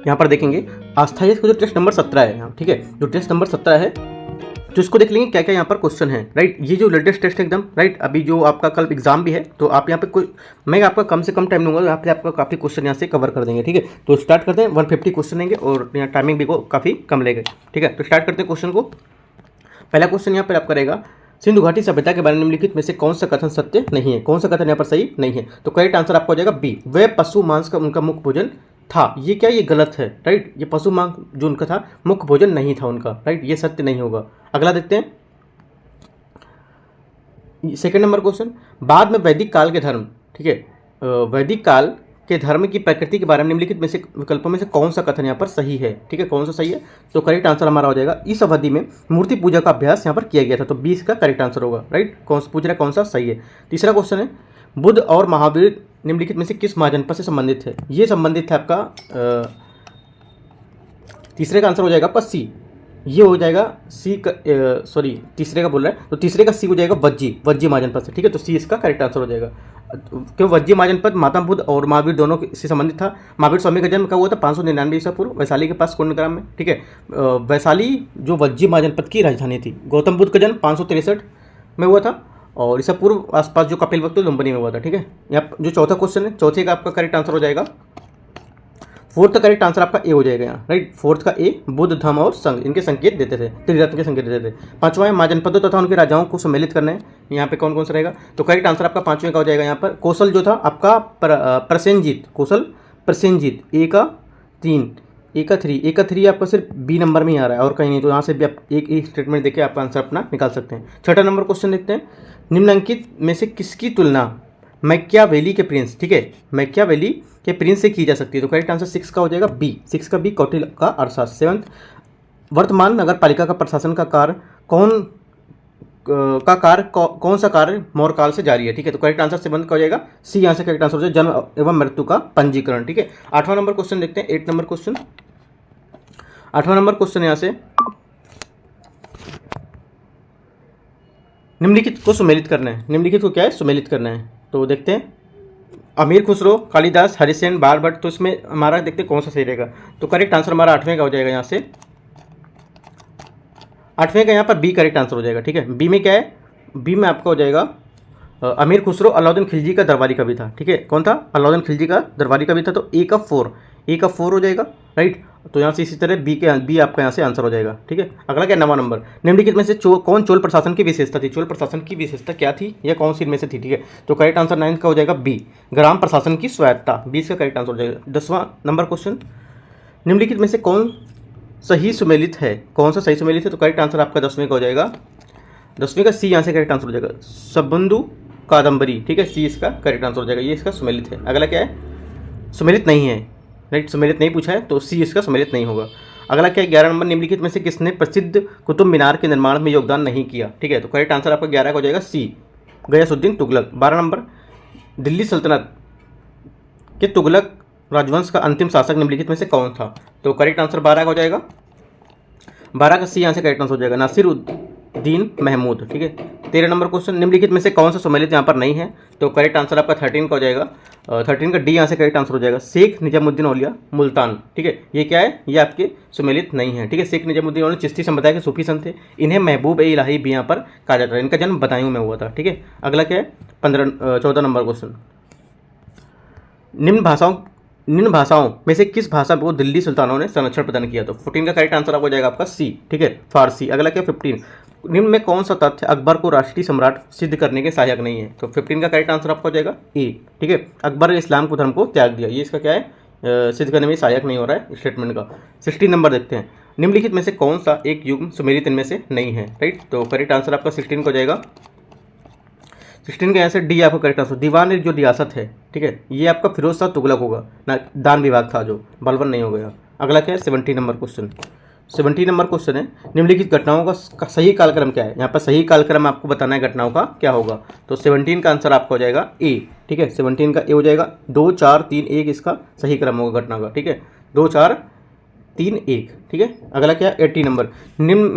यहाँ पर देखेंगे अस्थायी जो टेस्ट नंबर 17 है यहाँ, ठीक है, जो टेस्ट नंबर 17 है तो इसको देख लेंगे क्या क्या यहाँ पर क्वेश्चन है, राइट। ये जो लेटेस्ट टेस्ट है एकदम, राइट, अभी जो आपका कल एग्जाम भी है तो आप यहाँ पे कोई, मैं आपका कम से कम टाइम लूँगा, यहाँ पे आपका काफ़ी क्वेश्चन यहाँ से कवर कर देंगे, ठीक है। तो स्टार्ट करते हैं, 150 क्वेश्चन लेंगे और यहाँ टाइमिंग भी को काफ़ी कम लेंगे, ठीक है। तो स्टार्ट करते हैं क्वेश्चन को। पहला क्वेश्चन यहाँ पर आपका रहेगा, सिंधु घाटी सभ्यता के बारे में निम्नलिखित में से कौन सा कथन सत्य नहीं है, कौन सा कथन यहाँ पर सही नहीं है। तो करेक्ट आंसर आपका हो जाएगा बी, वे पशु मांस का उनका मुख्य भोजन था। ये क्या, ये गलत है, राइट। ये पशु मांस जो उनका था मुख्य भोजन नहीं था उनका, राइट, ये सत्य नहीं होगा। अगला देखते हैं, सेकंड नंबर क्वेश्चन, बाद में वैदिक काल के धर्म, ठीक है, वैदिक काल के धर्म की प्रकृति के बारे में निम्नलिखित में से विकल्पों में से कौन सा कथन यहाँ पर सही है, ठीक है, कौन सा सही है। तो करेक्ट आंसर हमारा हो जाएगा, इस अवधि में मूर्ति पूजा का अभ्यास यहाँ पर किया गया था, तो 20 का करेक्ट आंसर होगा, राइट। कौन सा पूछ रहा है, कौन सा सही है। तीसरा क्वेश्चन है, बुद्ध और महावीर निम्नलिखित में से किस महाजनपद से संबंधित है। ये संबंधित है आपका तीसरे का आंसर हो जाएगा आपका सी, ये हो जाएगा सी का, सॉरी तीसरे का बोल रहा है, तो तीसरे का सी हो जाएगा वज्जी महाजनपद से, ठीक है। तो सी इसका करेक्ट आंसर हो जाएगा, क्यों वज्जी महाजनपद महात्मा बुद्ध और महावीर दोनों से संबंधित था। महावीर स्वामी का जन्म कब हुआ था, 599 ईसा पूर्व, वैशाली के पास कुंडग्राम में, ठीक है। वैशाली जो वज्जी महाजनपद की राजधानी थी। गौतम बुद्ध का जन्म 563 में हुआ था और ईसा पूर्व आसपास जो कपिलवस्तु लुम्बिनी में हुआ था, ठीक है। यहाँ जो चौथा क्वेश्चन है, चौथे का आपका करेक्ट आंसर हो जाएगा, फोर्थ का करेक्ट आंसर आपका ए हो जाएगा यहाँ, राइट। फोर्थ का ए, बुद्ध धम्म और संघ इनके संकेत देते थे, त्रिरत्न के संकेत देते थे। पांचवां है, महाजनपदों तथा उनके राजाओं को सम्मिलित करना है, यहाँ पे कौन कौन सा रहेगा। तो करेक्ट आंसर आपका पांचवें का हो जाएगा यहाँ पर, कौशल जो था आपका प्रसेनजीत, कौशल प्रसेनजीत, ए का 3 आपका सिर्फ बी नंबर में ही आ रहा है और कहीं नहीं, तो यहाँ से भी आप एक स्टेटमेंट देके आप आंसर अपना निकाल सकते हैं। छठा नंबर क्वेश्चन देखते हैं, निम्नलिखित में से किसकी तुलना मैकियावेली के प्रिंस, ठीक है, मैकियावेली के प्रिंस से की जा सकती है। तो करेक्ट आंसर 6 का हो जाएगा बी, 6 का बी, कौटिल्य का अर्थशास्त्र। सेवंथ, वर्तमान नगर पालिका का प्रशासन का कार्य कौन सा कार्य मौर्य काल से जारी है, ठीक है। तो करेक्ट आंसर 7 का हो जाएगा सी, यहाँ से करेक्ट आंसर हो जाएगा जन्म एवं मृत्यु का पंजीकरण, ठीक है। 8वां नंबर क्वेश्चन देखते हैं, 8 नंबर क्वेश्चन। 8वां नंबर क्वेश्चन यहाँ से, निम्नलिखित को सुमेलित करना है, निम्नलिखित को क्या है, सुमेलित करना है। तो देखते हैं, अमीर खुसरो, कालिदास, हरिसेन, बारभट्ट, तो इसमें हमारा देखते हैं कौन सा सही रहेगा। तो करेक्ट आंसर हमारा 8वें का हो जाएगा, यहाँ से 8वें का यहाँ पर बी करेक्ट आंसर हो जाएगा, ठीक है। बी में क्या है, बी में आपका हो जाएगा अमीर खुसरो अलाउद्दीन खिलजी का दरबारी कवि था, ठीक है। कौन था, अलाउद्दीन खिलजी का दरबारी कवि था, तो ए का 4 हो जाएगा, राइट। तो यहाँ से इसी तरह बी आपका यहाँ से आंसर हो जाएगा, ठीक है। अगला क्या, 9वां नंबर, निम्नलिखित में से कौन चोल प्रशासन की विशेषता थी, चोल प्रशासन की विशेषता क्या थी, या कौन सी इनमें से थी, ठीक है। तो करेक्ट आंसर 9 का हो जाएगा बी, ग्राम प्रशासन की स्वायत्ता, 20 का करेक्ट आंसर हो जाएगा। 10वां नंबर क्वेश्चन, निम्नलिखित में से कौन सही सुमेलित है, कौन सा सही सुमेलित है। तो करेक्ट आंसर आपका 10वें का हो जाएगा, 10वें का सी, यहाँ से करेक्ट आंसर हो जाएगा सबंधु कादम्बरी, ठीक है, सी इसका करेक्ट आंसर हो जाएगा, ये इसका सुमेलित है। अगला क्या है, सुमेलित नहीं है, राइट, सुमेलित नहीं पूछा है, तो सी इसका सुमेलित नहीं होगा। अगला क्या है, 11 नंबर, निम्नलिखित में से किसने प्रसिद्ध कुतुब मीनार के निर्माण में योगदान नहीं किया, ठीक है। तो करेक्ट आंसर आपका 11 का हो जाएगा सी, गयासुद्दीन तुगलक। 12 नंबर, दिल्ली सल्तनत के तुगलक राजवंश का अंतिम शासक निम्नलिखित में से कौन था। तो करेक्ट आंसर 12 का हो जाएगा, 12 का सी, यहाँ से करेक्ट आंसर हो जाएगा नासिरुद्दीन महमूद, ठीक है। 13 नंबर क्वेश्चन, निम्नलिखित में से कौन सा सुमेलित यहाँ पर नहीं है। तो करेक्ट आंसर आपका 13 का हो जाएगा, 13 का डी, यहाँ से करेक्ट आंसर हो जाएगा शेख निजामुद्दीन औलिया मुल्तान, ठीक है। ये क्या है, ये आपके सुमेलित नहीं है, ठीक है। शेख निजामुद्दीन औलिया चिश्ती संप्रदाय के सूफी संत थे, इन्हें महबूब ए इलाही भी यहाँ पर कहा जाता है, इनका जन्म बदायूं में हुआ था, ठीक है। अगला क्या है, 14 नंबर क्वेश्चन, निम्न भाषाओं में से किस भाषा को दिल्ली सुल्तानों ने संरक्षण प्रदान किया। तो 14 का करेक्ट आंसर आपको हो जाएगा आपका सी, ठीक है, फारसी। अगला क्या, 15, निम्न में कौन सा तथ्य अकबर को राष्ट्रीय सम्राट सिद्ध करने के सहायक नहीं है। तो 15 का करेक्ट आंसर आपका हो जाएगा ए, ठीक है, अकबर ने इस्लाम को धर्म को त्याग दिया, ये इसका क्या है, सिद्ध करने में सहायक नहीं हो रहा है स्टेटमेंट का। 16 नंबर देखते हैं, निम्नलिखित में से कौन सा एक युग्म सुमेलित इनमें से नहीं है, राइट। तो करेक्ट आंसर आपका 16 का हो जाएगा, 16 का यहाँ से डी आपका करेक्ट आंसर। दीवान जो रियासत है, ठीक है, ये आपका फिरोज शाह तुगलक होगा ना, दान विभाग था जो, बलवन नहीं हो गया। अगला क्या है, 17 नंबर क्वेश्चन, 17 नंबर क्वेश्चन है, निम्नलिखित घटनाओं का सही कालक्रम क्या है। यहाँ पर सही कालक्रम आपको बताना है घटनाओं का क्या होगा। तो 17 का आंसर आपका हो जाएगा ए, ठीक है, 17 का ए हो जाएगा, 2 4 3 1 इसका सही क्रम होगा घटना का, ठीक है, 2 4 3 1, ठीक है। अगला क्या है, 80 नंबर, निम्न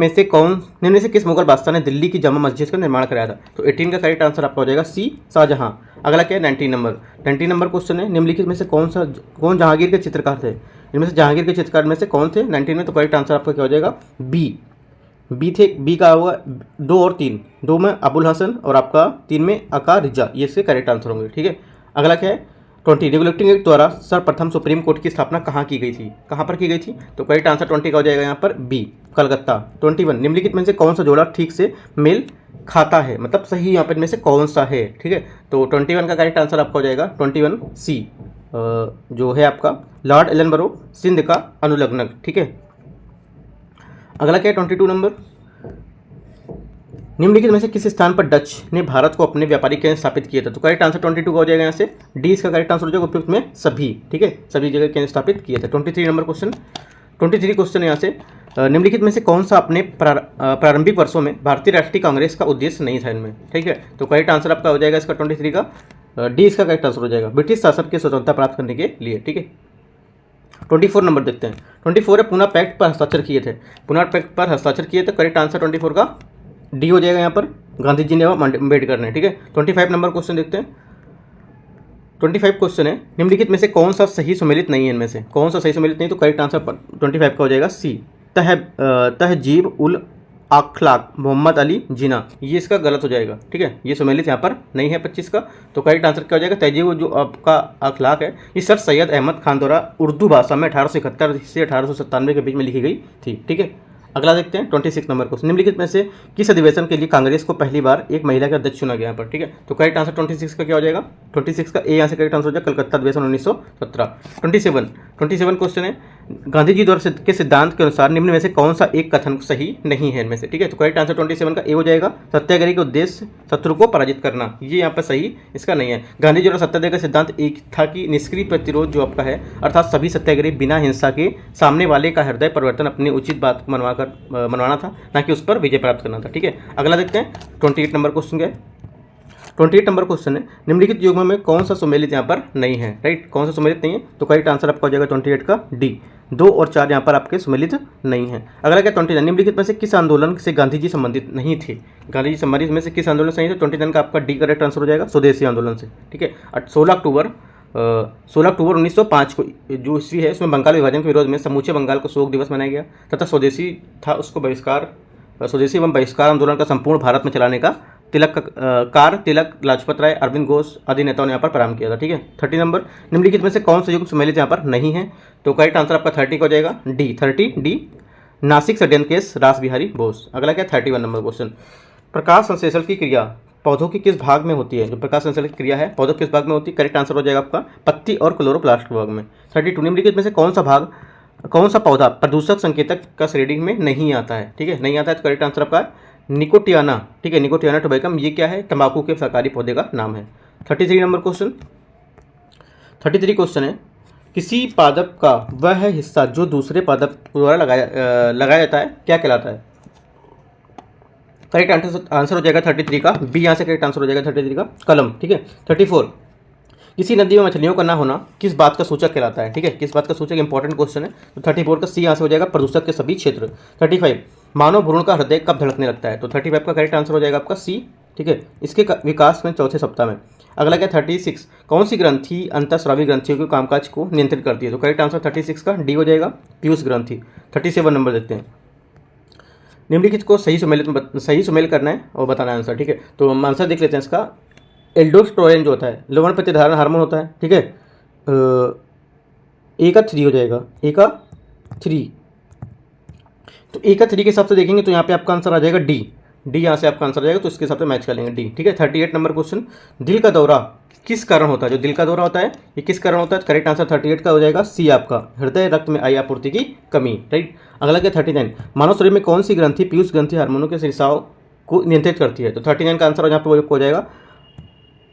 में से किस मुगल बादशाह ने दिल्ली की जामा मस्जिद का निर्माण कराया था। तो 18 का करेक्ट आंसर आपका हो जाएगा सी, शाहजहां। अगला क्या है, 19 नंबर क्वेश्चन है, निम्नलिखित में से कौन जहांगीर के चित्रकार थे। इनमें से जहांगीर के चित्रकार में से कौन थे 19 में? तो करेक्ट आंसर आपका क्या हो जाएगा? बी थे। बी का होगा 2 और 3, 2 में अबुल हसन और आपका 3 में अका रिजा, ये इसके करेक्ट आंसर होंगे। ठीक है, अगला क्या है? 20 रेगुलेटिंग एक्ट द्वारा सर्वप्रथम सुप्रीम कोर्ट की स्थापना कहाँ की गई थी? कहाँ पर की गई थी? तो करेक्ट आंसर 20 का हो जाएगा यहाँ पर बी, कलकत्ता। 21 निम्नलिखित में से कौन सा जोड़ा ठीक से मेल खाता है, मतलब सही यहाँ पर में से कौन सा है? ठीक है, तो 21 का करेक्ट आंसर आपका हो जाएगा 21 सी, जो है आपका लॉर्ड एलनबरो सिंध का अनुलग्नक। ठीक है, अगला क्या है? 22 नंबर, निम्नलिखित में से किस स्थान पर डच ने भारत को अपने व्यापारिक केंद्र स्थापित किया था? तो करेक्ट आंसर 22 का हो जाएगा यहाँ से डी, इसका करेक्ट आंसर हो जाएगा उपयुक्त में सभी। ठीक है, सभी जगह केंद्र स्थापित किए थे। 23 नंबर क्वेश्चन, 23 क्वेश्चन यहाँ से निम्नलिखित में से कौन सा अपने प्रारंभिक वर्षों में भारतीय राष्ट्रीय कांग्रेस का उद्देश्य नहीं था इनमें? ठीक है, तो करेक्ट आंसर आपका हो जाएगा इसका 23 का डी, इसका करेक्ट आंसर हो जाएगा ब्रिटिश शासन की स्वतंत्रता प्राप्त करने के लिए। ठीक है, 24 नंबर देखते हैं। 24 है पुना पैक्ट पर हस्ताक्षर किए थे, पुना पैक्ट पर हस्ताक्षर किए थे, करेक्ट आंसर 24 का डी हो जाएगा यहाँ पर, गांधी जी ने व अम्बेडकर ने। ठीक है, 25 नंबर क्वेश्चन देखते हैं। 25 क्वेश्चन है निम्नलिखित में से कौन सा सही सुमेलित नहीं है? इनमें से कौन सा सही सुमेलित नहीं? तो करेक्ट आंसर 25 का हो जाएगा सी, तहजीब उल अखलाक मोहम्मद अली जिना, ये इसका गलत हो जाएगा। ठीक है, ये सुमेलित यहाँ पर नहीं है 25 का, तो करेक्ट आंसर क्या हो जाएगा? तहजीब जो आपका अखलाक है ये सर सैयद अहमद खान द्वारा उर्दू भाषा में 1871 से 1897 के बीच में लिखी गई थी। ठीक है, अगला देखते हैं 26 नंबर क्वेश्चन, निम्नलिखित में से किस अधिवेशन के लिए कांग्रेस को पहली बार एक महिला का अध्यक्ष चुना गया यहाँ पर? ठीक है, तो करेक्ट आंसर 26 का क्या हो जाएगा? 26 का ए यहाँ से करेक्ट आंसर हो जाएगा कलकत्ता अधिवेशन 1917। 27 क्वेश्चन है गांधी जी द्वारा के सिद्धांत के अनुसार निम्न में से कौन सा एक कथन सही नहीं है इनमें से? ठीक है, तो करेक्ट आंसर 27 का ए हो जाएगा सत्याग्रह के उद्देश्य शत्रु को पराजित करना, ये यहाँ पर सही इसका नहीं है। गांधी जी द्वारा सत्याग्रह का सिद्धांत एक था कि निष्क्रिय प्रतिरोध जो आपका है, अर्थात सभी सत्याग्रही बिना हिंसा के सामने वाले का हृदय परिवर्तन अपनी उचित बात को मनवाना था, ना कि उस पर विजय प्राप्त करना था। ठीक है, अगला देखते हैं 28 नंबर क्वेश्चन क्या है? 28 नंबर क्वेश्चन है निम्नलिखित युग्म में कौन सा सुमेलित यहाँ पर नहीं है? राइट, कौन सा सुमेलित नहीं है? तो करेक्ट आंसर आपका हो जाएगा 28 का डी, 2 और 4 यहाँ पर आपके सुमेलित नहीं है। अगला क्या 29 निम्नलिखित में से किस आंदोलन से गांधी जी संबंधित नहीं थे? गांधी जी संबंधित में से किस आंदोलन से नहीं थे? 29 का आपका डी करेक्ट आंसर हो जाएगा स्वदेशी आंदोलन से। ठीक है, 16 अक्टूबर 1905 को जो ईस्वी है उसमें बंगाल विभाजन के विरोध में समूचे बंगाल को शोक दिवस मनाया गया तथा स्वदेशी था उसको स्वदेशी एवं बहिष्कार आंदोलन का संपूर्ण भारत में चलाने का तिलक लाजपत राय, अरविंद घोष आदि नेताओं ने यहाँ पर प्रारंभ किया था। ठीक है, 30 नंबर निम्नलिखित में से कौन सा युग्म सुमेलित यहाँ पर नहीं है? तो करेक्ट आंसर आपका 30 का हो जाएगा डी, 30 डी, नासिक षड्यंत्र केस रास बिहारी बोस। अगला क्या 31 नंबर क्वेश्चन, प्रकाश संश्लेषण की क्रिया पौधों के किस भाग में होती है? जो प्रकाश संश्लेषण की क्रिया है पौधों किस भाग में होती है? करेक्ट आंसर हो जाएगा आपका पत्ती और क्लोरोप्लास्ट भाग में। 32 निम्नलिखित में से कौन सा पौधा प्रदूषक संकेतक का श्रेणी में नहीं आता है? ठीक है, नहीं आता है, तो करेक्ट आंसर आपका निकोटियाना। ठीक है, निकोटियाना टोबैकम, ये क्या है? तंबाकू के सरकारी पौधे का नाम है। 33 नंबर क्वेश्चन, 33 क्वेश्चन है किसी पादप का वह हिस्सा जो दूसरे पादप द्वारा लगाया जाता है क्या कहलाता है? करेक्ट आंसर हो जाएगा 33 का बी, यहाँ से करेक्ट आंसर हो जाएगा 33 का कलम। ठीक है, 34 किसी नदी में मछलियों का ना होना किस बात का सूचक कहलाता है? ठीक है, किस बात का सूचक? इंपॉर्टेंट क्वेश्चन है, तो 34 का सी यहाँ से हो जाएगा प्रदूषक के सभी क्षेत्र। 35 मानव भ्रूण का हृदय कब धड़कने लगता है? तो 35 का करेक्ट आंसर हो जाएगा आपका सी। ठीक है, इसके विकास में चौथे सप्ताह में। अगला क्या 36 कौन सी ग्रंथि अंतःस्रावी ग्रंथियों के कामकाज को नियंत्रित करती है? तो करेक्ट आंसर 36 का डी हो जाएगा पीयूष ग्रंथि। 37 नंबर देखते हैं, निम्नलिखित को सही सुमेल करना है और बताना है आंसर। ठीक है, तो हम आंसर देख लेते हैं इसका। एल्डोस्टेरोन जो होता है लवण प्रतिधारण हार्मोन होता है। ठीक है, ए का 3 हो जाएगा, ए का 3, तो ए का 3 के हिसाब से देखेंगे तो यहाँ पे आपका आंसर आ जाएगा डी, यहाँ से आपका आंसर आ जाएगा, तो इसके हिसाब से मैच कर लेंगे डी। ठीक है, 38 नंबर क्वेश्चन, दिल का दौरा किस कारण होता है? जो दिल का दौरा होता है ये किस कारण होता है? करेक्ट आंसर 38 का हो जाएगा सी आपका हृदय रक्त में आई आपूर्ति की कमी। राइट, अगला क्या 39 मानव शरीर में कौन सी ग्रंथि पीयूष ग्रंथि हार्मोनों के रिसाव को नियंत्रित करती है? तो 39 का आंसर यहाँ पर हो जाएगा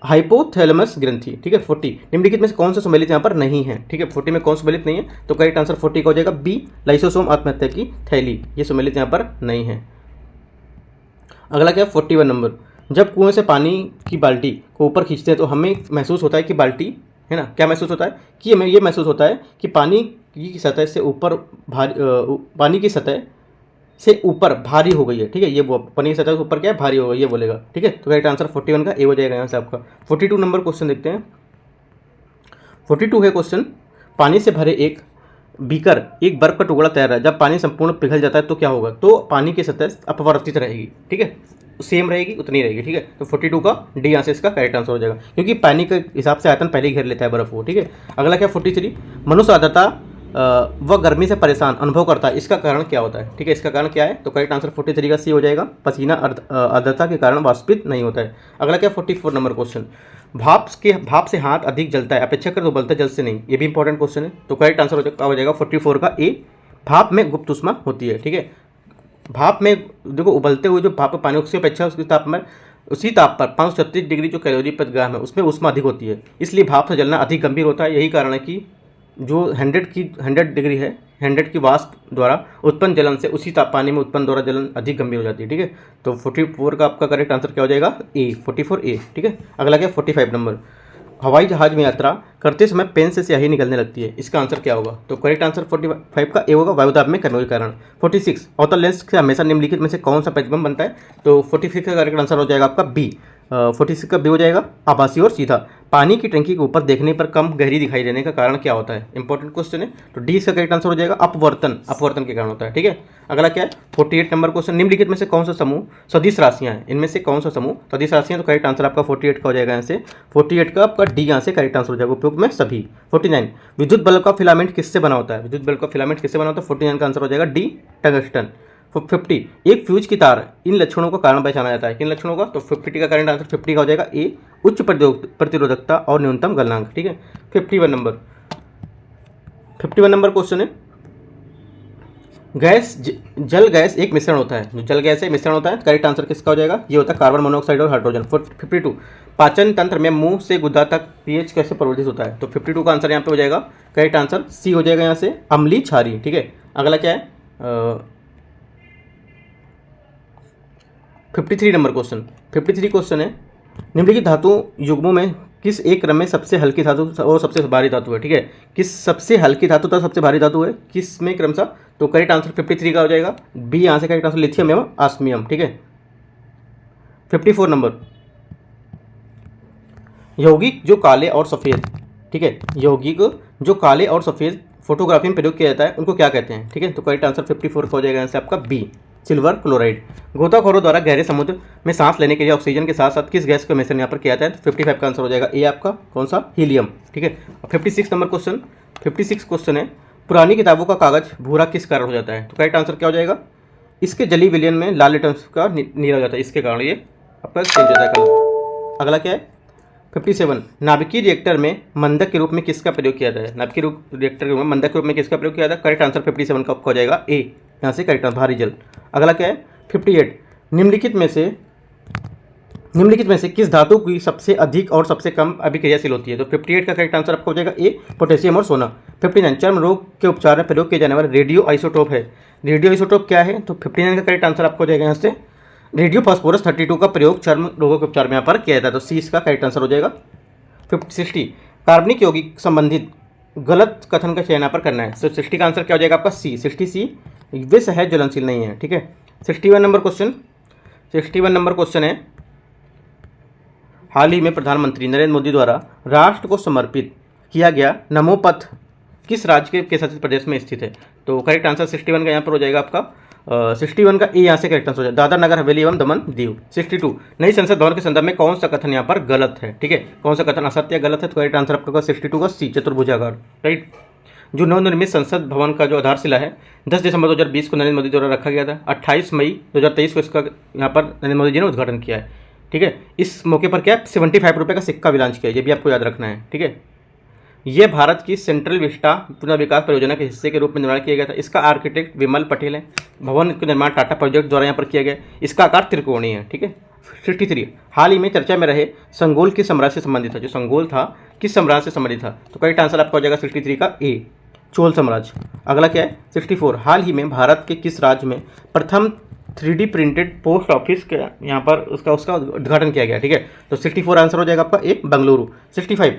हाइपोथैलेमस ग्रंथि। ठीक है, 40 निम्नलिखित में से कौन सा सुमेलित यहाँ पर नहीं है? ठीक है, 40 में कौन सुमेलित नहीं है? तो करेक्ट आंसर 40 का हो जाएगा बी लाइसोसोम आत्महत्या की थैली, ये सुमेलित यहाँ पर नहीं है। अगला क्या 41 नंबर, जब कुएं से पानी की बाल्टी को ऊपर खींचते हैं तो हमें महसूस होता है कि बाल्टी है ना, क्या महसूस होता है? कि हमें ये महसूस होता है कि पानी की सतह से ऊपर पानी की सतह से ऊपर भारी हो गई है। ठीक है, ये वो पानी की सतह से ऊपर क्या है? भारी हो गई, ये बोलेगा। ठीक है, तो करेक्ट आंसर 41 का ए हो जाएगा यहाँ से आपका। 42 नंबर क्वेश्चन देखते हैं। 42 है क्वेश्चन, पानी से भरे एक बीकर, एक बर्फ का टुकड़ा तैर रहा है, जब पानी संपूर्ण पिघल जाता है तो क्या होगा? तो पानी की सतह अपवर्तित रहेगी, ठीक है, सेम रहेगी, उतनी रहेगी, ठीक है। तो 42 का डी यहाँ से इसका करेक्ट आंसर हो जाएगा, क्योंकि पानी के हिसाब से आयतन पहले ही घेर लेता है बर्फ वो, ठीक है। अगला क्या 43, मनुष्य आर्द्रता वह गर्मी से परेशान अनुभव करता है, इसका कारण क्या होता है? ठीक है, इसका कारण क्या है? तो करेक्ट आंसर 43 का सी हो जाएगा, पसीना आर्द्रता के कारण वाष्पित नहीं होता है। अगला क्या 44 नंबर क्वेश्चन, भाप से हाथ अधिक जलता है अपेक्षाकृत उबलते जल से नहीं, ये भी इंपॉर्टेंट क्वेश्चन है। तो करेक्ट आंसर हो जाएगा 44 का ए, भाप में गुप्त ऊष्मा होती है, ठीक है। भाप में देखो उबलते हुए जो भाप पानी उसकी अपेक्षा उसी ताप पर 536 डिग्री जो कैलोरी प्रति ग्राम है उसमें ऊष्मा अधिक होती है, इसलिए भाप से जलना अधिक गंभीर होता है। यही कारण है कि जो 100 डिग्री है, 100 की वाष्प द्वारा उत्पन्न जलन से उसी ताप पानी में उत्पन्न द्वारा जलन अधिक गंभीर हो जाती है, ठीक है। तो 44 का आपका करेक्ट आंसर क्या हो जाएगा? ए, 44 ए, ठीक है। अगला क्या 45 नंबर, हवाई जहाज में यात्रा करते समय पेन से स्याही निकलने लगती है, इसका आंसर क्या होगा? तो करेक्ट आंसर 45 का ए होगा, वायुदाब में कमी के कारण। 46, अवतल लेंस से हमेशा निम्नलिखित में से कौन सा प्रतिबिंब बनता है? तो 46 का करेक्ट आंसर हो जाएगा आपका बी, 46 का बी हो जाएगा, आभासी और सीधा। पानी की टंकी के ऊपर देखने पर कम गहरी दिखाई देने का कारण क्या होता है? इंपॉर्टेंट क्वेश्चन है। तो डी इसका करेक्ट आंसर हो जाएगा अपवर्तन के कारण होता है, ठीक है। अगला क्या है 48 नंबर क्वेश्चन, निम्नलिखित में से कौन सा समूह सदिश राशियां हैं? इनमें से कौन सा समूह सदिश राशियां? तो करेक्ट आंसर आपका 48 का हो जाएगा यहाँ से, 48 का आपका डी यहाँ से करेक्ट आंसर हो जाएगा, उपयोग में सभी। 49, विद्युत बल्ब का फिलामेंट किससे बना होता है? विद्युत बल्ब का फिलामेंट किससे बना होता है? 49 का आंसर हो जाएगा डी, टंगस्टन। 50, एक फ्यूज की तार इन लक्षणों का कारण पहचाना जाता है, किन लक्षणों का? तो 50 का करेंट आंसर 50 का हो जाएगा ए, उच्च प्रतिरोधकता और न्यूनतम गलनांक, ठीक है। 51 नंबर क्वेश्चन है, जल गैस एक मिश्रण होता है, जो जल गैस है मिश्रण होता है, करेक्ट आंसर किसका हो जाएगा? ये होता है कार्बन मोनोऑक्साइड और हाइड्रोजन। 52, पाचन तंत्र में मुंह से गुदा तक पीएच कैसे परिवर्तित होता है? तो 52 का आंसर यहाँ पे हो जाएगा, करेक्ट आंसर सी हो जाएगा यहाँ से, अम्लीय क्षारीय, ठीक है। अगला क्या है 53 नंबर क्वेश्चन, 53 क्वेश्चन है, निम्नलिखित धातु युग्मों में किस एक क्रम में सबसे हल्की धातु और सबसे भारी धातु है? ठीक है, किस सबसे हल्की धातु तथा सबसे भारी धातु है, किस में क्रमशः? तो करेक्ट आंसर 53 का हो जाएगा बी, यहाँ से करेक्ट आंसर लिथियम एवं ऑस्मियम, ठीक है। 54 नंबर, यौगिक जो काले और सफ़ेद, ठीक है, यौगिक जो काले और सफ़ेद फोटोग्राफी में प्रयोग किया जाता है उनको क्या कहते हैं? ठीक है, तो करेक्ट आंसर 54 का हो जाएगा यहाँ से आपका बी, सिल्वर क्लोराइड। गोताखोरों द्वारा गहरे समुद्र में सांस लेने के लिए ऑक्सीजन के साथ साथ किस गैस का मिश्रण यहाँ पर किया जाता है? तो 55 का आंसर हो जाएगा ए आपका, कौन सा? हीलियम, ठीक है। 56 नंबर क्वेश्चन, 56 क्वेश्चन है, पुरानी किताबों का कागज भूरा किस कारण हो जाता है? तो करेक्ट आंसर क्या हो जाएगा? इसके जली विलयन में लाल एटम्स का नीरा हो जाता है, इसके कारण ये आपका चेंज हो जाता है। अगला क्या है 57, नाभिकीय रिएक्टर में मंदक के रूप में किसका प्रयोग किया जाता है? नाभिकीय रिएक्टर के रूप में मंदक के रूप में किसका प्रयोग किया जाता है? करेक्ट आंसर 57 का हो जाएगा ए, यहाँ से करेक्ट आंसर भारी जल। अगला क्या है 58, निम्नलिखित में से किस धातु की सबसे अधिक और सबसे कम अभिक्रियाशील होती है? तो 58 का करेक्ट आंसर आपका हो जाएगा ए, पोटेशियम और सोना। 59, चर्म रोग के उपचार में प्रयोग किए जाने वाला रेडियो आइसोटोप है, रेडियो आइसोटोप क्या है? तो 59 का करेक्ट आंसर आपको हो जाएगा यहाँ से रेडियो फास्फोरस 32 का प्रयोग चर्म रोगों के उपचार में यहाँ पर किया जाता है, तो सी इसका करेक्ट आंसर हो जाएगा। 60, कार्बनिक यौगिक संबंधित गलत कथन का चयन यहाँ पर करना है, तो 60 का आंसर क्या हो जाएगा आपका सी, 60 सी, वे सहज ज्वलनशील नहीं है, ठीक है। 61 नंबर क्वेश्चन है, हाल ही में प्रधानमंत्री नरेंद्र मोदी द्वारा राष्ट्र को समर्पित किया गया नमो पथ किस राज्य के शासित प्रदेश में स्थित है? तो करेक्ट आंसर 61 का यहाँ पर हो जाएगा आपका 61 का ए, यहाँ से करेक्ट आंसर हो जाएगा दादरा नगर हवेली एवं दमन दीव। 62, नई संसद भवन के संदर्भ में कौन सा कथन यहाँ पर गलत है? ठीक है, कौन सा कथन असत्य गलत है? तो करेक्ट आंसर आपका 62 का सी, चतुर्भुजाकार, राइट। जो नवनिर्मित संसद भवन का जो आधारशिला है 10 दिसंबर 2020 को नरेंद्र मोदी द्वारा रखा गया था, 28 मई 2023 को इसका यहाँ पर नरेंद्र मोदी जी ने उद्घाटन किया है, ठीक है। इस मौके पर क्या 75 रुपये का सिक्का भी लॉन्च किया, ये भी आपको याद रखना है, ठीक है। यह भारत की सेंट्रल विस्टा पुनर्विकास परियोजना के हिस्से के रूप में निर्माण किया गया था, इसका आर्किटेक्ट विमल पटेल है, भवन का निर्माण टाटा प्रोजेक्ट द्वारा यहाँ पर किया गया, इसका आकार त्रिकोणीय है, ठीक है। 63, हाल ही में चर्चा में रहे संगोल किस साम्राज्य से संबंधित था? जो संगोल था किस साम्राज्य से संबंधित था? तो करेक्ट आंसर आपका हो जाएगा 63 का ए, चोल साम्राज्य। अगला क्या है 64, हाल ही में भारत के किस राज्य में प्रथम 3D प्रिंटेड पोस्ट ऑफिस के यहाँ पर उसका उद्घाटन किया गया, ठीक है। तो 64 आंसर हो जाएगा आपका ए, बेंगलुरु। 65,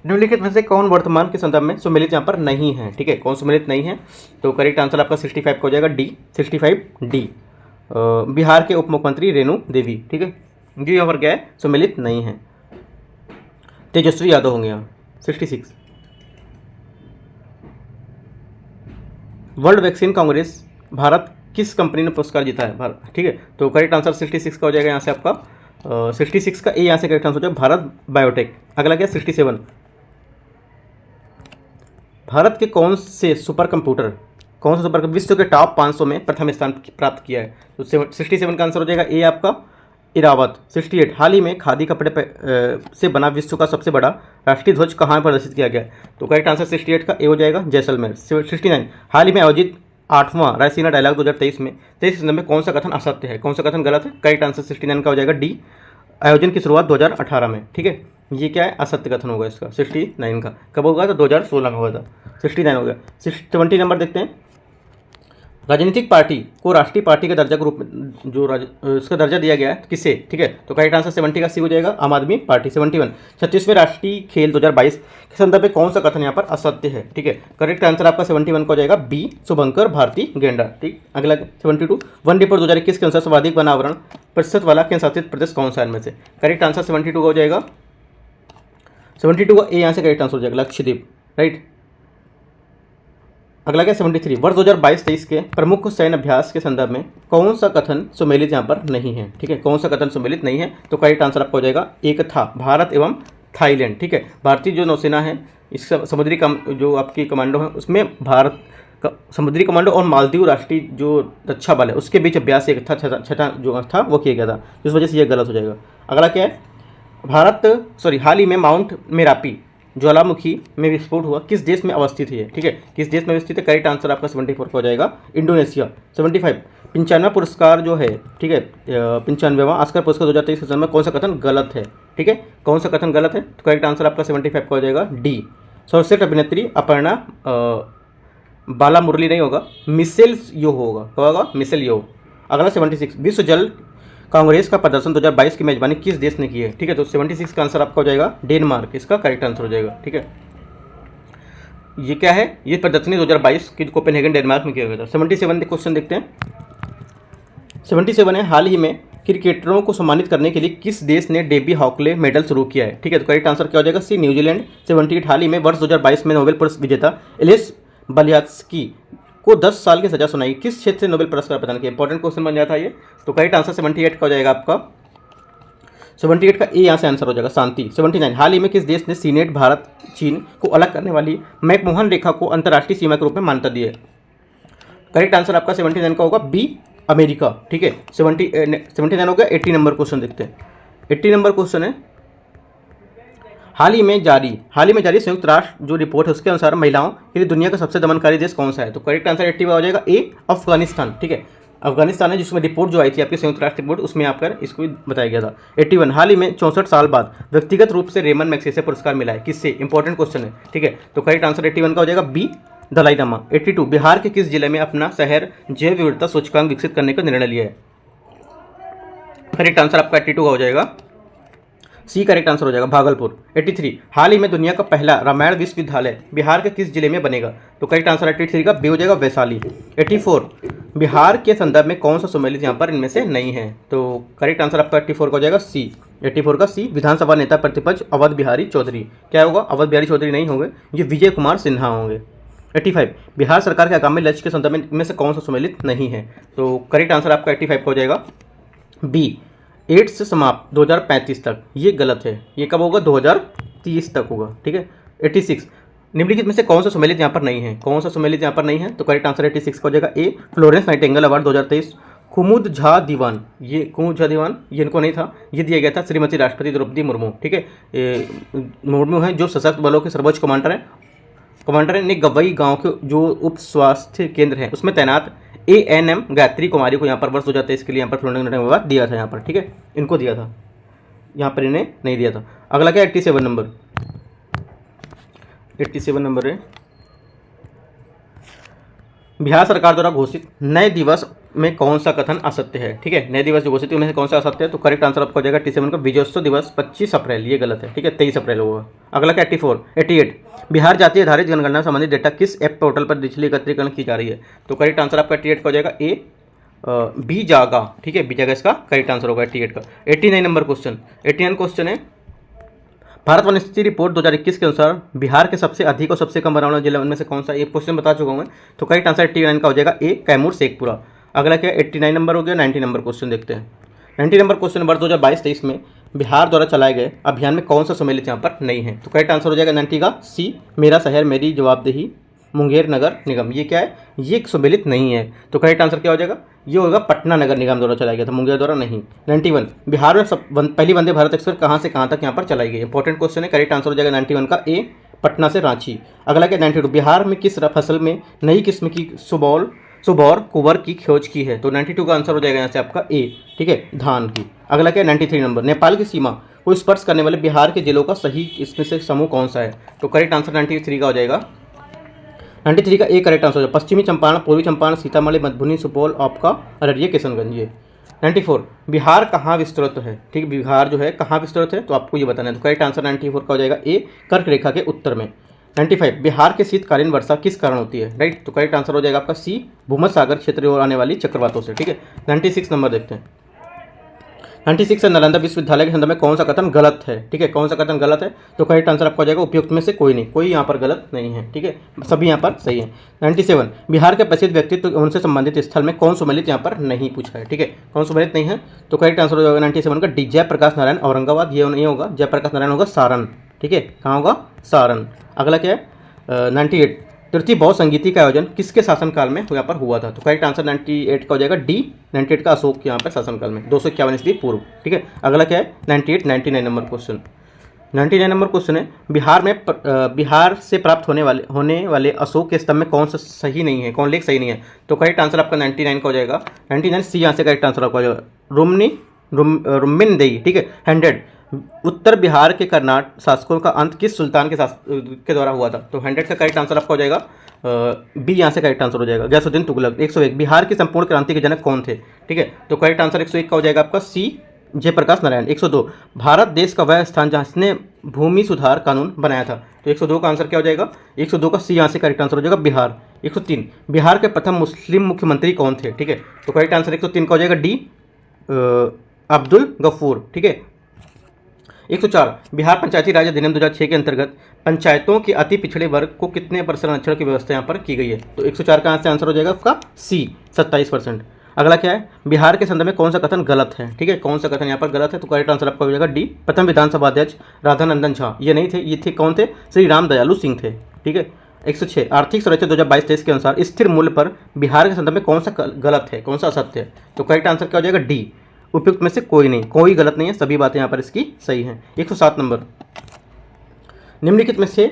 निम्नलिखित में से कौन वर्तमान के संदर्भ में सुमेलित यहाँ पर नहीं है? ठीक है, कौन सुमेलित नहीं है? तो करेक्ट आंसर आपका 65 का हो जाएगा डी, 65 डी, बिहार के उप मुख्यमंत्री रेणु देवी, ठीक है, जी यहाँ पर क्या है सुमेलित नहीं है। तेजस्वी यादव होंगे यहाँ। 66, वर्ल्ड वैक्सीन कांग्रेस भारत किस कंपनी ने पुरस्कार जीता है भारत, ठीक है। तो करेक्ट आंसर 66 का हो जाएगा यहाँ से आपका 66 का ए यहाँ से करेक्ट आंसर हो जाएगा भारत बायोटेक। अगला क्या 67, भारत के कौन से सुपर कंप्यूटर विश्व के टॉप 500 में प्रथम स्थान प्राप्त किया है। तो 67 का आंसर हो जाएगा ए आपका इरावत। 68, हाल ही में खादी कपड़े से बना विश्व का सबसे बड़ा राष्ट्रीय ध्वज कहाँ प्रदर्शित किया गया है। तो करेक्ट आंसर 68 का ए हो जाएगा जैसलमेर। 69, हाल ही में आयोजित 8वां रायसीना डायलॉग 2023 में 23 सितंबर में कौन सा कथन असत्य है, कौन सा कथन गलत है। करेक्ट आंसर 69 का हो जाएगा डी, आयोजन की शुरुआत 2018 में, ठीक है। ये क्या है, असत्य कथन होगा इसका 69 का। कब होगा, तो 2016 में हुआ था। 69 हो गया। 70 नंबर देखते हैं, राजनीतिक पार्टी को राष्ट्रीय पार्टी के दर्जा के रूप में जो इसका दर्जा दिया गया है किसे, ठीक है। तो करेक्ट आंसर 70 का सी हो जाएगा आम आदमी पार्टी। 71, 36वें राष्ट्रीय खेल 2022 के संदर्भ में कौन सा कथन यहाँ पर असत्य है, ठीक है। करेक्ट आंसर आपका 71 का हो जाएगा बी, शुभंकर भारती गेंडा, ठीक। अगला 72, वन रिपोर्ट 2021 के अनुसार सर्वाधिक वनावरण प्रतिशत वाला केंद्र शासित प्रदेश कौन सा इनमें से। करेक्ट आंसर 72 का हो जाएगा 72 का ए यहाँ से करेक्ट आंसर हो जाएगा लक्षद्वीप, राइट। अगला क्या 73, वर्ष 2022-23 के प्रमुख सैन्य अभ्यास के संदर्भ में कौन सा कथन सुमेलित यहाँ पर नहीं है, ठीक है। कौन सा कथन सुमेलित नहीं है, तो करेक्ट आंसर आपका हो जाएगा एक था भारत एवं थाईलैंड, ठीक है। भारतीय जो नौसेना है, इस समुद्री जो आपकी कमांडो है, उसमें भारत का समुद्री कमांडो और मालदीव राष्ट्रीय जो रक्षा बल है उसके बीच अभ्यास एक था, छठा जो था वो किया गया था, इस वजह से ये गलत हो जाएगा। अगला क्या है, हाल ही में माउंट मेरापी ज्वालामुखी में विस्फोट हुआ किस देश में अवस्थित है, ठीक है। किस देश में अवस्थित है, करेक्ट आंसर आपका 74 का हो जाएगा इंडोनेशिया। 75, 95वां पुरस्कार जो है, ठीक है, 95वां ऑस्कर पुरस्कार 2023 के संदर्भ में कौन सा कथन गलत है, ठीक है। कौन सा कथन गलत है, तो करेक्ट आंसर आपका 75 का हो जाएगा डी, सर्वश्रेष्ठ अभिनेत्री अपर्णा बाला मुरली नहीं होगा, मिशेल यो होगा, क्या होगा, मिशेल यो। अगला 76, विश्व जल कांग्रेस का प्रदर्शन 2022 की मेजबानी किस देश ने की है, ठीक है। तो 76 का आंसर आपका हो जाएगा डेनमार्क, इसका करेक्ट आंसर हो जाएगा, ठीक है। ये क्या है, ये प्रदर्शनी 2022 की कोपेनहेगन डेनमार्क में किया गया था। 77 क्वेश्चन देखते हैं। 77 है, हाल ही में क्रिकेटरों को सम्मानित करने के लिए किस देश ने डेबी हॉकले मेडल शुरू किया है, ठीक है। तो करेक्ट आंसर क्या हो जाएगा सी, न्यूजीलैंड। 78, हाल ही में वर्ष 2022 में नोबेल पुरस्कार विजेता एलिस बलियात्स्की को 10 साल की सजा सुनाई किस क्षेत्र से नोबेल पुरस्कार प्रदान किया। इंपॉर्टेंट क्वेश्चन बन जाता है ये। तो करेक्ट आंसर 78 का हो जाएगा आपका 78 का ए यहाँ से आंसर हो जाएगा शांति। 79, हाल ही में किस देश ने सीनेट भारत चीन को अलग करने वाली मैकमोहन रेखा को अंतर्राष्ट्रीय सीमा के रूप में मान्यता दी है। करेक्ट आंसर आपका 79 का होगा बी, अमेरिका, ठीक है। 79 हो गया। 80 नंबर क्वेश्चन देखते हैं। 80 नंबर क्वेश्चन है, हाल ही में जारी संयुक्त राष्ट्र जो रिपोर्ट है उसके अनुसार महिलाओं के लिए दुनिया का सबसे दमनकारी देश कौन सा है। तो करेक्ट आंसर 80 हो जाएगा ए, अफगानिस्तान, ठीक है। अफगानिस्तान है जिसमें रिपोर्ट जो आई थी आपकी संयुक्त राष्ट्र रिपोर्ट, उसमें आपका इसको बताया गया था। 81, हाल ही में 64 साल बाद व्यक्तिगत रूप से रेमन मैग्सेसे पुरस्कार मिला है किससे। इंपॉर्टेंट क्वेश्चन है, ठीक है। तो करेक्ट आंसर 81 का हो जाएगा बी, दलाई लामा। 82, बिहार के किस जिले में अपना शहर जैव विविधता सूचकांक विकसित करने का निर्णय लिया है। करेक्ट आंसर आपका 82 का हो जाएगा सी, करेक्ट आंसर हो जाएगा भागलपुर। 83, हाल ही में दुनिया का पहला रामायण विश्वविद्यालय बिहार के किस जिले में बनेगा। तो करेक्ट आंसर 83 का बी हो जाएगा वैशाली। 84, बिहार के संदर्भ में कौन सा सम्मिलित यहाँ पर इनमें से नहीं है। तो करेक्ट आंसर आपका 84 का हो जाएगा सी, 84 का सी, विधानसभा नेता प्रतिपक्ष अवध बिहारी चौधरी। क्या होगा, अवध बिहारी चौधरी नहीं होंगे, ये विजय कुमार सिन्हा होंगे। 85, बिहार सरकार के आगामी लक्ष्य के संदर्भ में इनमें से कौन सा सम्मिलित नहीं है। तो करेक्ट आंसर आपका 85 का हो जाएगा बी, एड्स से समाप्त 2035 तक। ये गलत है, ये कब होगा, 2030 तक होगा, ठीक है। 86, निम्नलिखित में से कौन सा सम्मिलित यहाँ पर नहीं है, कौन सा सम्मिलित यहाँ पर नहीं है। तो करेक्ट आंसर 86 का हो जाएगा ए, फ्लोरेंस नाइटिंगेल अवार्ड 2023 कुमुद झा दीवान, ये इनको नहीं था, ये दिया गया था श्रीमती राष्ट्रपति द्रौपदी मुर्मू, ठीक है। मुर्मू हैं जो सशस्त्र बलों के सर्वोच्च कमांडर ने गवई गांव के जो उप स्वास्थ्य केंद्र हैं उसमें तैनात ANM गायत्री कुमारी को यहाँ पर वर्ष 2023 के लिए यहाँ पर फ्लोरेंस अवार्ड दिया था यहाँ पर, ठीक है। इनको दिया था, यहाँ पर इन्हें नहीं दिया था। अगला क्या 87 नंबर, 87 नंबर है, बिहार सरकार द्वारा घोषित नए दिवस में कौन सा कथन असत्य है, ठीक है। नए दिवस जो घोषित है उनमें से कौन सा असत्य है। तो करेक्ट आंसर आपका हो जाएगा 87 का विजयोत्सव दिवस 25 अप्रैल, ये गलत है, ठीक है, 23 अप्रैल होगा। अगला क्या 88, बिहार जातीय आधारित जनगणना संबंधित डेटा किस ऐप पोर्टल पर डिजिटली एकत्रीकरण की जा रही है। तो करेक्ट आंसर आपका 88 का हो जाएगा ए, बी जागा, ठीक है, बी जागा इसका करेक्ट आंसर होगा 88 का। 89 नंबर क्वेश्चन, 89 क्वेश्चन है, भारत वन स्थिति रिपोर्ट 2021 के अनुसार बिहार के सबसे अधिक और सबसे कम बनावट जिला उनमें से कौन सा? ये क्वेश्चन बता चुका हूँ मैं। तो करेक्ट आंसर 89 का हो जाएगा ए, कैमूर शेखपुरा। अगला क्या है? 89 नंबर हो गया। 90 नंबर क्वेश्चन देखते हैं। 90 नंबर क्वेश्चन वर्ष 2022-23 में बिहार द्वारा चलाए गए अभियान में कौन सा सम्मिलित यहाँ पर नहीं है? तो करेक्ट आंसर हो जाएगा 90 का सी, मेरा शहर मेरी जवाबदेही मुंगेर नगर निगम। ये क्या है? ये सम्मिलित नहीं है। तो करेक्ट आंसर क्या हो जाएगा? ये होगा पटना नगर निगम द्वारा चलाया गया था, मुंगेर द्वारा नहीं। 91 बिहार में पहली वंदे भारत एक्सप्रेस कहाँ से कहाँ तक यहाँ पर चलाई गई? इंपॉर्टेंट क्वेश्चन है। करेक्ट आंसर हो जाएगा 91 का ए, पटना से रांची। अगला क्या? 92 बिहार में किस फसल में नई किस्म की सुबौर कुंवर की खोज की है? तो 92 का आंसर हो जाएगा यहाँ से आपका ए, ठीक है, धान की। अगला क्या? 93 नंबर नेपाल की सीमा को स्पर्श करने वाले बिहार के जिलों का सही इसमें से समूह कौन सा है? तो करेक्ट आंसर 93 का हो जाएगा। 93 का ए करेक्ट आंसर हो जाएगा। पश्चिमी चंपारण, पूर्वी चंपारण, सीतामढ़ी, मधुबनी, सुपौल, आपका अररिया, किशनगंज। ये 94 बिहार कहाँ विस्तृत है? ठीक है, बिहार जो है कहाँ विस्तृत है तो आपको ये बताना है। तो करेक्ट आंसर 94 का हो जाएगा ए, कर्क रेखा के उत्तर में। 95 बिहार के शीतकालीन वर्षा किस कारण होती है? राइट, तो करेक्ट आंसर हो जाएगा आपका सी, भूमध्य सागर क्षेत्र की ओर आने वाली चक्रवातों से। ठीक है, 96 नंबर देखते हैं। 96 है नालंदा विश्वविद्यालय के संदर्भ में कौन सा कथन गलत है? ठीक है, कौन सा कथन गलत है? तो करेक्ट आंसर आपका हो जाएगा उपयुक्त में से कोई नहीं, कोई यहाँ पर गलत नहीं है। ठीक है, सभी यहाँ पर सही है। 97 बिहार के प्रसिद्ध व्यक्तित्व तो उनसे संबंधित स्थल में कौन सम्मिलित यहाँ पर नहीं पूछा है? ठीक है, कौन सम्मिलित नहीं है? तो करेक्ट आंसर हो जाएगा 97 का डी, जयप्रकाश नारायण औरंगाबाद। ये नहीं होगा, जयप्रकाश नारायण होगा सारण। ठीक है, कहाँ होगा? सारण। अगला क्या है? 98 तृतीय बौद्ध संगीति का आयोजन किसके शासनकाल में यहाँ पर हुआ था? तो करेक्ट आंसर 98 का हो जाएगा डी, 98 का अशोक के यहाँ पर शासनकाल में, 251 ईस्वी पूर्व। ठीक है, अगला क्या है? 99 नंबर क्वेश्चन। 99 नंबर क्वेश्चन है बिहार से प्राप्त होने वाले अशोक के स्तंभ में कौन सा सही नहीं है, कौन लेख सही नहीं है? तो करेक्ट आंसर आपका 99 का हो जाएगा। 99 सी यहाँ से करेक्ट आंसर आपका हो जाएगा। रुम्मिनदेई। ठीक है, 100 उत्तर बिहार के कर्नाटक शासकों का अंत किस सुल्तान के द्वारा हुआ था? तो 100 का करेक्ट आंसर आपका हो जाएगा बी, यहाँ से करेक्ट आंसर हो जाएगा गयासुद्दीन तुगलक। 101 बिहार की संपूर्ण क्रांति के जनक कौन थे? ठीक है, तो करेक्ट आंसर 101 का हो जाएगा आपका सी, जयप्रकाश नारायण। 102 भारत देश का वह स्थान जहाँ इसने भूमि सुधार कानून बनाया था। तो 102 का आंसर क्या हो जाएगा? 102 का सी, यहाँ से करेक्ट आंसर हो जाएगा बिहार। 103 बिहार के प्रथम मुस्लिम मुख्यमंत्री कौन थे? ठीक है, तो करेक्ट आंसर 103 का हो जाएगा डी, अब्दुल गफूर। ठीक है, 104 बिहार पंचायती राज अधिनियम 2006 के अंतर्गत पंचायतों के अति पिछड़े वर्ग को कितने % आरक्षण की व्यवस्था यहाँ पर की गई है? तो 104 का आंसर हो जाएगा आपका सी, 27%। अगला क्या है? बिहार के संदर्भ में कौन सा कथन गलत है? ठीक है, कौन सा कथन यहाँ पर गलत है? तो करेक्ट आंसर आपका हो जाएगा डी, प्रथम विधानसभा अध्यक्ष राधानंदन झा ये नहीं थे, ये थे कौन थे? श्री राम दयालु सिंह थे। ठीक है, 106 आर्थिक सर्वेक्षण 2022-23 के अनुसार स्थिर मूल्य पर बिहार के संदर्भ में कौन सा गलत है, कौन सा असत्य है? तो करेक्ट आंसर क्या हो जाएगा? डी, उपयुक्त में से कोई नहीं, कोई गलत नहीं है, सभी बातें यहाँ पर इसकी सही हैं। 107 नंबर निम्नलिखित में से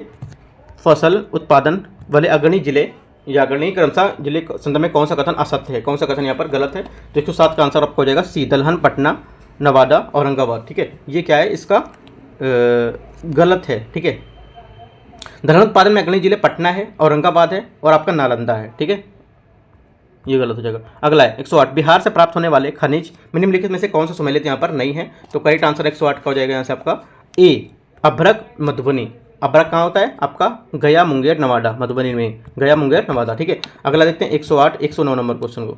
फसल उत्पादन वाले अग्रणी जिले या अग्रणी क्रमशः जिले के संदर्भ में कौन सा कथन असत्य है, कौन सा कथन यहाँ पर गलत है? तो 107 का आंसर आपको हो जाएगा सी, दलहन, पटना, नवादा, औरंगाबाद। ठीक है, ये क्या है? इसका गलत है। ठीक है, दलहन उत्पादन में अग्रणी जिले पटना है, औरंगाबाद है और आपका नालंदा है। ठीक है, ये गलत हो जाएगा। अगला है 108 बिहार से प्राप्त होने वाले खनिज में निम्नलिखित में से कौन सा सम्मिलित यहाँ पर नहीं है? तो करेक्ट आंसर 108 का हो जाएगा यहाँ से आपका ए, अभ्रक, मधुबनी। अभ्रक कहाँ होता है? आपका गया, मुंगेर, नवादा, मधुबनी में गया, मुंगेर, नवादा। ठीक है, अगला देखते हैं 108 109 नंबर क्वेश्चन को।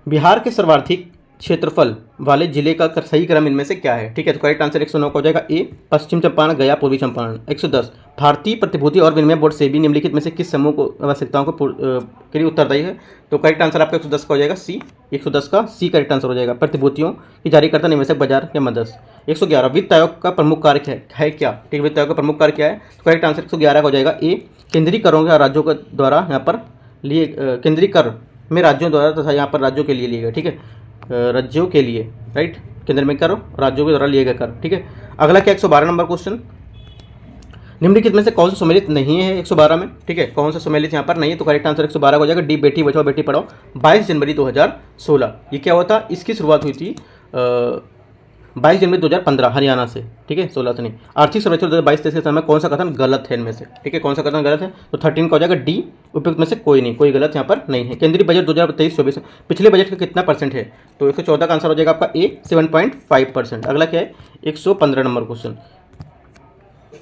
बिहार के सर्वाधिक क्षेत्रफल वाले जिले का सही क्रम इनमें से क्या है? ठीक है, तो करेक्ट आंसर 109 का हो जाएगा ए, पश्चिम चंपारण, गया, पूर्वी चंपारण। 110 भारतीय प्रतिभूति और विनिमय बोर्ड से भी निम्नलिखित में से किस समूह को आवश्यकताओं को के लिए उत्तरदायी है? तो करेक्ट आंसर आपका 110 का हो जाएगा सी, 110 का सी करेक्ट आंसर हो जाएगा, प्रतिभूतियों की जारीकर्ता निवेशक बाजार के मदद। 111 वित्त आयोग का प्रमुख कार्य है क्या? ठीक है, वित्त आयोग का प्रमुख कार्य क्या है? तो करेक्ट आंसर 111 का हो जाएगा ए, केंद्रीय करों के राज्यों के द्वारा यहाँ पर लिए केंद्रीय कर में राज्यों द्वारा तथा यहाँ पर राज्यों के लिए लिए गए। ठीक है, राज्यों के लिए, राइट, केंद्र में कर, राज्यों के द्वारा लिए गए कर। ठीक है, अगला क्या? 112 नंबर क्वेश्चन निम्नलिखित में से कौन सा सम्मिलित नहीं है 112 में? ठीक है, कौन सा सम्मिलित यहाँ पर नहीं है? तो करेक्ट आंसर 112 हो जाएगा डी, बेटी बचाओ बेटी पढ़ाओ। 22 जनवरी 2016 ये क्या हुआ था? इसकी शुरुआत हुई थी 22 जनवरी 2015 हरियाणा से। ठीक है, 16 से नहीं। आर्थिक सर्वेक्षण 2022-23 के समय कौन सा कथन गलत है इनमें से? ठीक है, कौन सा कथन गलत है? तो 13 का हो जाएगा डी, उपयुक्त में से कोई नहीं, कोई गलत यहाँ पर नहीं है। केंद्रीय बजट 2023-24 पिछले बजट का कितना % है? तो 114 का आंसर हो जाएगा आपका ए, 7.5%। अगला क्या है? 115 नंबर क्वेश्चन।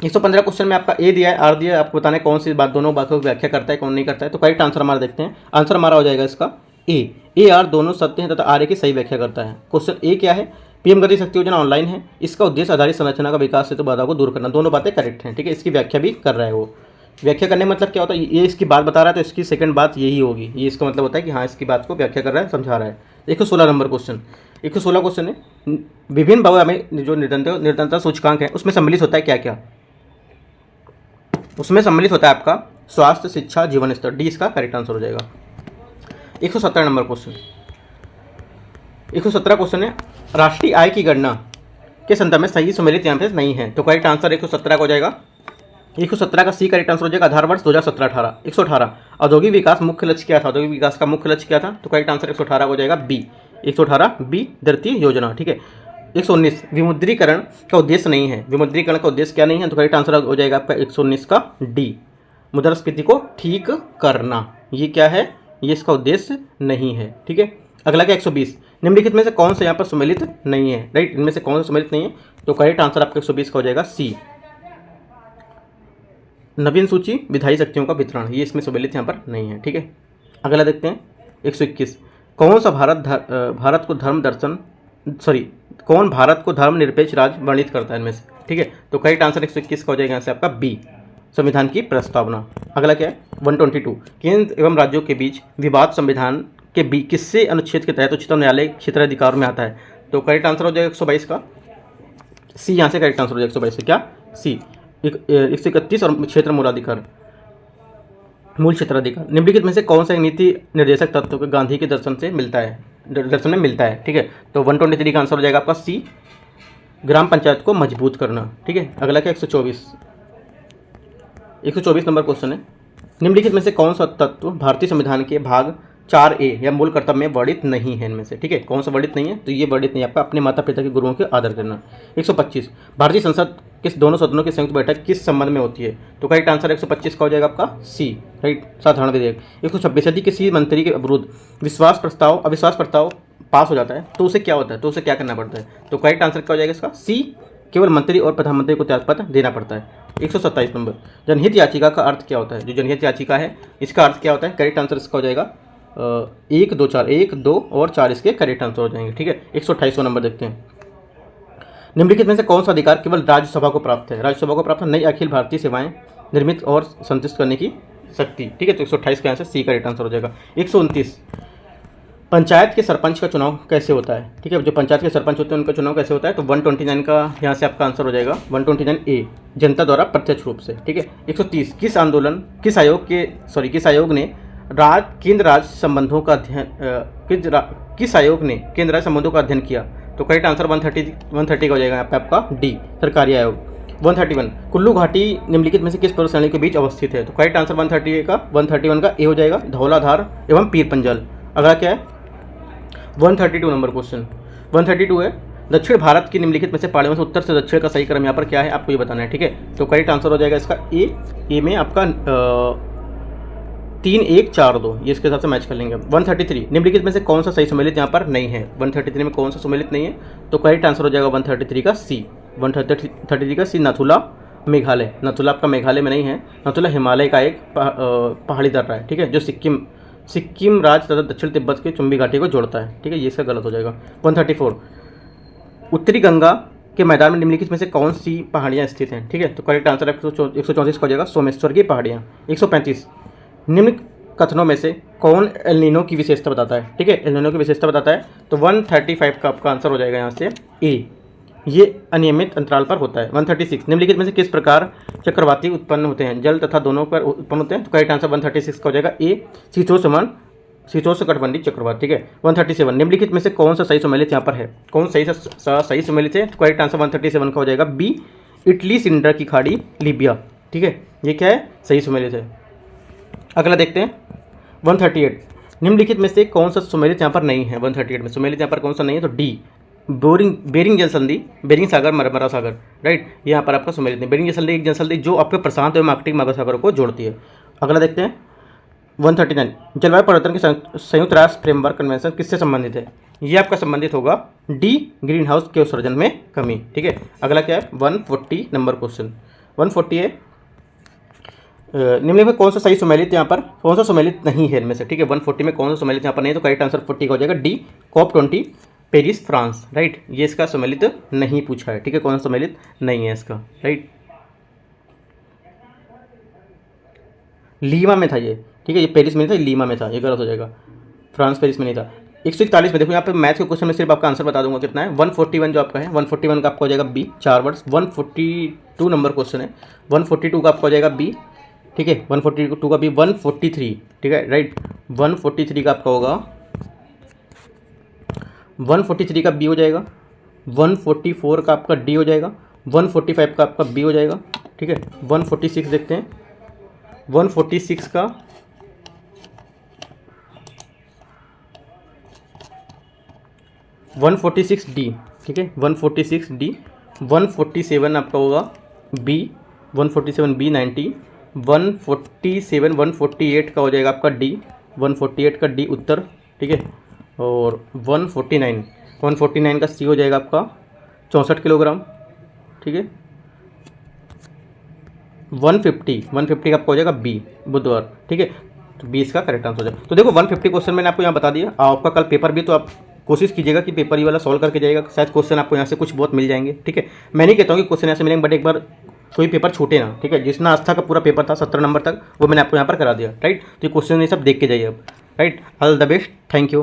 115 क्वेश्चन में आपका ए दिया है, आर दिया है, आपको बताना है कौन सी बात दोनों बातों की व्याख्या करता है, कौन नहीं करता है। तो करेक्ट आंसर हमारा देखते हैं। आंसर हमारा हो जाएगा इसका ए, आर दोनों सत्य हैं तथा आर ए की सही व्याख्या करता है। क्वेश्चन ए क्या है? पीएम गति शक्ति योजना ऑनलाइन है, इसका उद्देश्य आधारित संरचना का विकास से तो बाधा को दूर करना। दोनों बातें करेक्ट हैं, ठीक है। इसकी व्याख्या भी कर रहा है वो। व्याख्या करने का मतलब क्या होता है, ये इसकी बात बता रहा है तो इसकी सेकंड बात यही होगी। ये इसका मतलब होता है कि हाँ इसकी बात को व्याख्या कर रहा है, समझा रहा है। 116 नंबर क्वेश्चन, 116 क्वेश्चन है विभिन्न भाव में जो निर्धनता सूचकांक है उसमें सम्मिलित होता है क्या क्या। उसमें सम्मिलित होता है आपका स्वास्थ्य, शिक्षा, जीवन स्तर। डी इसका करेक्ट आंसर हो जाएगा। 117 नंबर क्वेश्चन, 117 क्वेश्चन है राष्ट्रीय आय की गणना के संदर्भ में सही सम्मिलित यहाँ पे नहीं है, तो करेक्ट आंसर 117 का हो जाएगा। 117 का सी करेक्ट आंसर हो जाएगा। आधार वर्ष 2017-18। 118 औद्योगिक विकास मुख्य लक्ष्य क्या था, औद्योगिक विकास का मुख्य लक्ष्य क्या था, तो करेक्ट आंसर 118 हो जाएगा बी। 118 बी धरती योजना, ठीक है। 119 विमुद्रीकरण का उद्देश्य नहीं है, विमुद्रीकरण का उद्देश्य क्या नहीं है, तो करेक्ट आंसर हो जाएगा आपका 119 का डी, मुद्रास्फीति को ठीक करना। ये क्या है, ये इसका उद्देश्य नहीं है, ठीक है। अगला क्या 120 निम्नलिखित में से कौन सा यहाँ पर सम्मिलित नहीं है, राइट। इनमें से कौन सा सम्मिलित नहीं है, तो करेक्ट आंसर आपका 120 का हो जाएगा सी, नवीन सूची विधायी शक्तियों का वितरण, ये इसमें सम्मिलित यहाँ पर नहीं है, ठीक है। अगला देखते हैं 121 कौन सा भारत को धर्मनिरपेक्ष राज्य वर्णित करता है इनमें से, ठीक है। तो करेक्ट आंसर 121 का हो जाएगा यहाँ से आपका बी, संविधान की प्रस्तावना। अगला क्या है 122 केंद्र एवं राज्यों के बीच विवाद संविधान के बीच किससे अनुच्छेद के तहत उच्चतम न्यायालय क्षेत्राधिकार में आता है, तो करेक्ट आंसर हो जाएगा 122 का सी, यहाँ से करेक्ट आंसर हो जाएगा 122 से क्या सी। 131 और क्षेत्र मूलाधिकार, मूल क्षेत्राधिकार निम्नलिखित में से कौन सा नीति निर्देशक तत्व के गांधी के दर्शन से मिलता है, दर्शन में मिलता है, ठीक है। तो 123 का आंसर हो जाएगा आपका सी, ग्राम पंचायत को मजबूत करना, ठीक है। अगला क्या 124 नंबर क्वेश्चन है निम्नलिखित में से कौन सा तत्व भारतीय संविधान के भाग 4A या मूल कर्तव्य में वर्णित नहीं है इनमें से, ठीक है। कौन सा वर्णित नहीं है, तो ये वर्णित नहीं है आपका अपने माता पिता के गुरुओं के आदर करना। 125 भारतीय संसद किस दोनों सदनों की संयुक्त बैठक किस संबंध में होती है, तो करेक्ट आंसर 125 का हो जाएगा आपका सी, राइट, साधारण विधेयक। 126 यदि किसी मंत्री के विरुद्ध अविश्वास प्रस्ताव पास हो जाता है तो उसे क्या होता है, तो उसे क्या करना पड़ता है, तो करेक्ट आंसर क्या हो जाएगा इसका सी, केवल मंत्री और प्रधानमंत्री को त्यागपत्र देना पड़ता है। 127 नंबर जनहित याचिका का अर्थ क्या होता है, जो जनहित याचिका है इसका अर्थ क्या होता है, करेक्ट आंसर इसका हो जाएगा 1, 2, 4, 1, 2 और 4 इसके करेक्ट आंसर हो जाएंगे, ठीक है। 128 नंबर देखते हैं निम्नलिखित में से कौन सा अधिकार केवल राज्यसभा को प्राप्त है, राज्यसभा को प्राप्त है नई अखिल भारतीय सेवाएं निर्मित और संतुष्ट करने की शक्ति, ठीक है। तो 128 का आंसर सी करेक्ट आंसर हो जाएगा। 129 पंचायत के सरपंच का चुनाव कैसे होता है, ठीक है। जो पंचायत के सरपंच होते हैं उनका चुनाव कैसे होता है, तो 129 का यहाँ से आपका आंसर हो जाएगा 129 ए, जनता द्वारा प्रत्यक्ष रूप से, ठीक है। 130 किस आयोग ने केंद्र राज्य संबंधों का अध्ययन किया, तो करेक्ट आंसर 130 का हो जाएगा यहाँ पे आपका डी, सरकारी आयोग। 131 कुल्लू घाटी निम्नलिखित में से किस पर्वत श्रेणी के बीच अवस्थित है, तो करेक्ट आंसर 131 का ए हो जाएगा, धौलाधार एवं पीर पंजल। अगला क्या है 132 नंबर क्वेश्चन, 132 है दक्षिण भारत की निम्नलिखित में से पहाड़ियों से उत्तर से दक्षिण का सही क्रम यहाँ पर क्या है आपको ये बताना है, ठीक है। तो करेक्ट आंसर हो जाएगा इसका ए में आपका 3, 1, 4, 2 ये इसके हिसाब से मैच कर लेंगे। 133 निम्नलिखित में से कौन सा सही सम्मिलित यहाँ पर नहीं है, 133 में कौन सा सम्मिलित नहीं है, तो करेक्ट आंसर हो जाएगा 133 का सी, 133 का सी नथुला मेघालय। नथुला आपका मेघालय में नहीं है, नथुला हिमालय का एक पहाड़ी दर्रा है, ठीक है, जो सिक्किम राज्य तथा दक्षिण तिब्बत के चुंबी घाटी को जोड़ता है, ठीक है। ये इसका गलत हो जाएगा। 134 उत्तरी गंगा के मैदान में निम्नलिखित में से कौन सी पहाड़ियाँ स्थित हैं, ठीक है। तो करेक्ट आंसर 134 का हो जाएगा सोमेश्वर की पहाड़ियाँ। 135 निम्न कथनों में से कौन एल नीनो की विशेषता बताता है, ठीक है, एल नीनो की विशेषता बताता है, तो 135 का आपका आंसर हो जाएगा यहाँ से ए, ये अनियमित अंतराल पर होता है। 136 निम्नलिखित में से किस प्रकार चक्रवाती उत्पन्न होते हैं, जल तथा दोनों पर उत्पन्न होते हैं, तो करेक्ट आंसर 136 का हो जाएगा ए, शीतोष्णकटिबंधीय चक्रवात, ठीक है। 137 निम्नलिखित में से कौन सा सही सम्मिलित यहाँ पर है, कौन सही सम्मिलित है, तो करेक्ट आंसर 137 का हो जाएगा बी, इटली सिलेंडर की खाड़ी लीबिया, ठीक है, ये क्या है सही सम्मिलित है। अगला देखते हैं 138 निम्नलिखित में से कौन सा सम्मिलित यहाँ पर नहीं है, 138 में सम्मिलित यहाँ पर कौन सा नहीं है, तो डी बेरिंग जल संधि, बेरिंग सागर मरमरा सागर, राइट, यहाँ पर आपका सम्मिलित नहीं। बेरिंग जल संधि एक जल संधि जो आपके प्रशांत एवं आर्कटिक महासागरों को जोड़ती है। अगला देखते हैं 139 जलवायु परिवर्तन के संयुक्त राष्ट्र फ्रेमवर्क कन्वेंशन किससे संबंधित है, ये आपका संबंधित होगा डी, ग्रीन हाउस के उत्सर्जन में कमी, ठीक है। अगला क्या है 140 नंबर क्वेश्चन, 140 है निम्न में कौन सा सही सम्मिलित यहाँ पर कौन सा सम्मिलित नहीं है इनमें से, ठीक है। 140 में कौन सा सम्मिलित यहाँ पर नहीं है, तो करेक्ट आंसर 40 का हो जाएगा D, COP20 Paris France, right. ये इसका सम्मिलित नहीं पूछा है, ठीक है, कौन सा सम्मिलित नहीं है इसका, राइट। लीमा में था ये, ठीक है, ये पेरिस में नहीं था, लीमा में था, ये गलत हो जाएगा। फ्रांस पेरिस में नहीं था। 141 में देखो यहाँ पे मैथ के क्वेश्चन में सिर्फ आपका आंसर बता दूंगा कितना है। 141 जो आपका है, 141 का आपका हो जाएगा बी, 4 वर्ड्स। 142 नंबर क्वेश्चन है, 142 का आपका हो जाएगा बी, ठीक है, 142 का बी। 143, ठीक है, राइट। 143 का आपका होगा, 143 का बी हो जाएगा। 144 का आपका डी हो जाएगा। 145 का आपका बी हो जाएगा, ठीक है। 146 देखते हैं, 146 का 146 डी, ठीक है, 146 डी। 147 आपका होगा बी, 147 बी 90। 147 148 का हो जाएगा आपका डी, 148 का डी उत्तर, ठीक है। और 149 का सी हो जाएगा आपका 64 किलोग्राम, ठीक है। 150 का आपका हो जाएगा बी, बुधवार, ठीक है। तो 20 का करेक्ट आंसर हो जाएगा। तो देखो 150 क्वेश्चन मैंने आपको यहाँ बता दिया। आपका कल पेपर भी, तो आप कोशिश कीजिएगा कि पेपर ये वाला सॉल्व करके जाइएगा, शायद क्वेश्चन आपको यहाँ से कुछ बहुत मिल जाएंगे, ठीक है। मैं नहीं कहता हूँ कि क्वेश्चन यहाँ से मिलेंगे, बट एक बार कोई पेपर छूटे ना, ठीक है। जितना आस्था का पूरा पेपर था 17 नंबर तक, वो मैंने आपको यहाँ पर करा दिया, राइट। तो ये क्वेश्चन ये सब देख के जाइए अब, right. All the best, thank you.